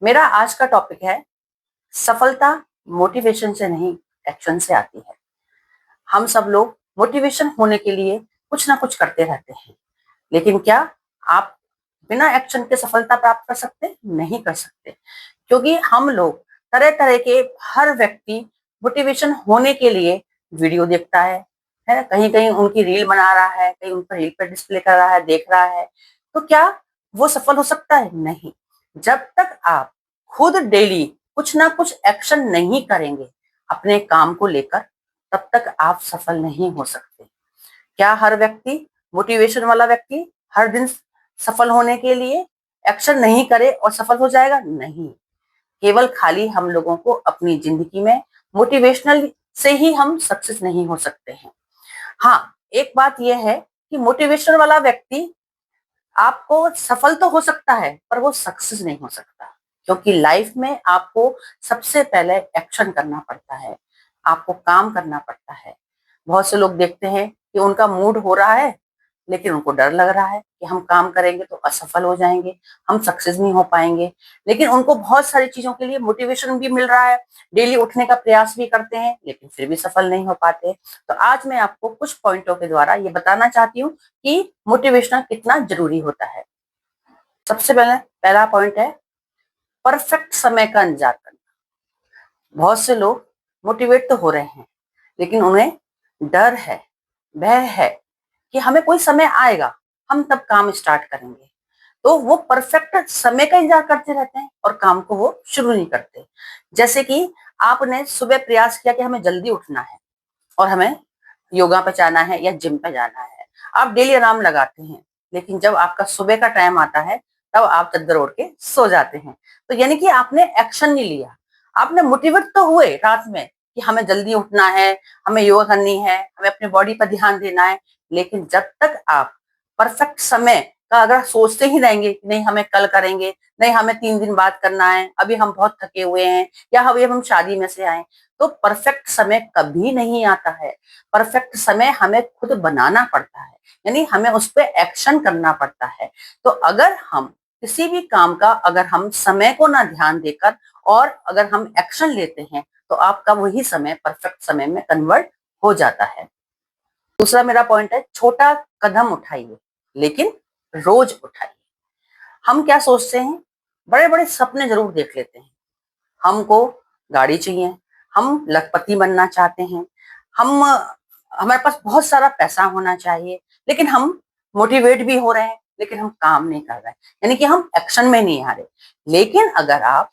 मेरा आज का टॉपिक है सफलता मोटिवेशन से नहीं एक्शन से आती है। हम सब लोग मोटिवेशन होने के लिए कुछ ना कुछ करते रहते हैं, लेकिन क्या आप बिना एक्शन के सफलता प्राप्त कर सकते? नहीं कर सकते, क्योंकि हम लोग तरह तरह के हर व्यक्ति मोटिवेशन होने के लिए वीडियो देखता है कहीं कहीं उनकी रील बना रहा है, कहीं उन पर रील पर डिस्प्ले कर रहा है, देख रहा है। तो क्या वो सफल हो सकता है? नहीं। जब तक आप खुद डेली कुछ ना कुछ एक्शन नहीं करेंगे अपने काम को लेकर, तब तक आप सफल नहीं हो सकते। क्या हर व्यक्ति, मोटिवेशन वाला व्यक्ति, हर दिन सफल होने के लिए एक्शन नहीं करे और सफल हो जाएगा? नहीं। केवल खाली हम लोगों को अपनी जिंदगी में मोटिवेशनल से ही हम सक्सेस नहीं हो सकते हैं। हाँ, एक बात यह है कि मोटिवेशन वाला व्यक्ति आपको सफल तो हो सकता है, पर वो सक्सेस नहीं हो सकता, क्योंकि लाइफ में आपको सबसे पहले एक्शन करना पड़ता है, आपको काम करना पड़ता है। बहुत से लोग देखते हैं कि उनका मूड हो रहा है, लेकिन उनको डर लग रहा है कि हम काम करेंगे तो असफल हो जाएंगे, हम सक्सेस नहीं हो पाएंगे। लेकिन उनको बहुत सारी चीजों के लिए मोटिवेशन भी मिल रहा है, डेली उठने का प्रयास भी करते हैं, लेकिन फिर भी सफल नहीं हो पाते। तो आज मैं आपको कुछ पॉइंटों के द्वारा ये बताना चाहती हूँ कि मोटिवेशन कितना जरूरी होता है। सबसे पहले पहला पॉइंट है परफेक्ट समय का इंतजार करना। बहुत से लोग मोटिवेट तो हो रहे हैं, लेकिन उन्हें डर है, भय है कि हमें कोई समय आएगा, हम तब काम स्टार्ट करेंगे। तो वो परफेक्ट समय का इंतजार करते रहते हैं और काम को वो शुरू नहीं करते। जैसे कि आपने सुबह प्रयास किया कि हमें जल्दी उठना है और हमें योगा पे जाना है या जिम पे जाना है। आप डेली अलार्म लगाते हैं, लेकिन जब आपका सुबह का टाइम आता है, तब आप चद्दर ओढ़ के सो जाते हैं। तो यानी कि आपने एक्शन नहीं लिया। आपने मोटिवेट तो हुए रात में कि हमें जल्दी उठना है, हमें योगा करनी है, हमें अपनी बॉडी पर ध्यान देना है, लेकिन जब तक आप परफेक्ट समय का अगर सोचते ही रहेंगे कि नहीं हमें कल करेंगे, नहीं हमें 3 दिन बाद करना है, अभी हम बहुत थके हुए हैं, या अभी हम शादी में से आए, तो परफेक्ट समय कभी नहीं आता है। परफेक्ट समय हमें खुद बनाना पड़ता है, यानी हमें उस पर एक्शन करना पड़ता है। तो अगर हम किसी भी काम का अगर हम समय को ना ध्यान देकर और अगर हम एक्शन लेते हैं, तो आपका वही समय परफेक्ट समय में कन्वर्ट हो जाता है। दूसरा मेरा पॉइंट है छोटा कदम उठाइए, लेकिन रोज उठाइए। हम क्या सोचते हैं, बड़े बड़े सपने जरूर देख लेते हैं। हमको गाड़ी चाहिए, हम लखपति बनना चाहते हैं, हम हमारे पास बहुत सारा पैसा होना चाहिए, लेकिन हम मोटिवेट भी हो रहे हैं, लेकिन हम काम नहीं कर रहे हैं, यानी कि हम एक्शन में नहीं आ रहे। लेकिन अगर आप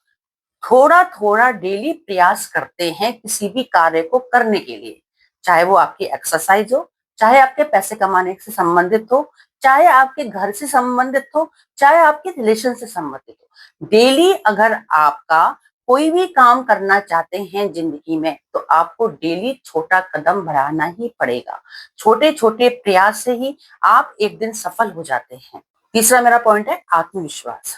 थोड़ा थोड़ा डेली प्रयास करते हैं किसी भी कार्य को करने के लिए, चाहे वो आपकी एक्सरसाइज हो, चाहे आपके पैसे कमाने से संबंधित हो, चाहे आपके घर से संबंधित हो, चाहे आपके रिलेशन से संबंधित हो, डेली अगर आपका कोई भी काम करना चाहते हैं जिंदगी में, तो आपको डेली छोटा कदम बढ़ाना ही पड़ेगा। छोटे छोटे प्रयास से ही आप एक दिन सफल हो जाते हैं। तीसरा मेरा पॉइंट है आत्मविश्वास।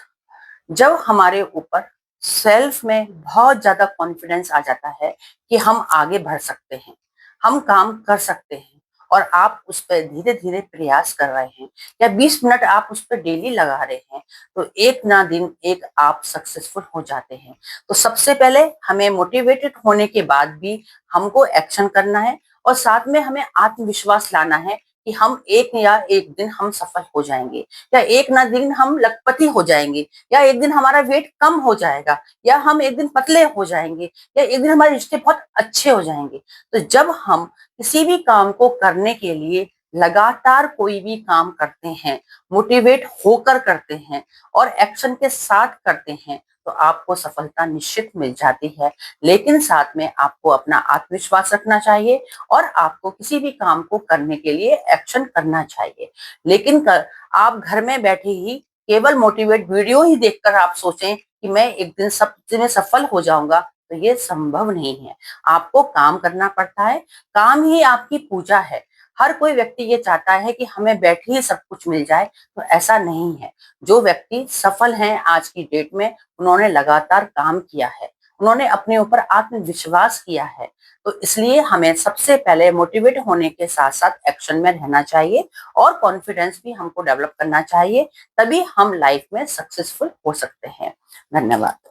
जब हमारे ऊपर सेल्फ में बहुत ज्यादा कॉन्फिडेंस आ जाता है कि हम आगे बढ़ सकते हैं, हम काम कर सकते हैं, और आप उस पर धीरे धीरे प्रयास कर रहे हैं, या 20 मिनट आप उस पर डेली लगा रहे हैं, तो एक ना दिन एक आप सक्सेसफुल हो जाते हैं। तो सबसे पहले हमें मोटिवेटेड होने के बाद भी हमको एक्शन करना है, और साथ में हमें आत्मविश्वास लाना है कि हम एक या एक दिन हम सफल हो जाएंगे, या एक ना दिन हम लखपति हो जाएंगे, या एक दिन हमारा वेट कम हो जाएगा, या हम एक दिन पतले हो जाएंगे, या एक दिन हमारे रिश्ते बहुत अच्छे हो जाएंगे। तो जब हम किसी भी काम को करने के लिए लगातार कोई भी काम करते हैं, मोटिवेट होकर करते हैं और एक्शन के साथ करते हैं, तो आपको सफलता निश्चित मिल जाती है। लेकिन साथ में आपको अपना आत्मविश्वास रखना चाहिए और आपको किसी भी काम को करने के लिए एक्शन करना चाहिए। लेकिन आप घर में बैठे ही केवल मोटिवेट वीडियो ही देखकर आप सोचें कि मैं एक दिन सब में सफल हो जाऊंगा, तो ये संभव नहीं है। आपको काम करना पड़ता है, काम ही आपकी पूजा है। हर कोई व्यक्ति ये चाहता है कि हमें बैठे ही सब कुछ मिल जाए, तो ऐसा नहीं है। जो व्यक्ति सफल हैं आज की डेट में, उन्होंने लगातार काम किया है, उन्होंने अपने ऊपर आत्मविश्वास किया है। तो इसलिए हमें सबसे पहले मोटिवेट होने के साथ साथ एक्शन में रहना चाहिए, और कॉन्फिडेंस भी हमको डेवलप करना चाहिए, तभी हम लाइफ में सक्सेसफुल हो सकते हैं। धन्यवाद।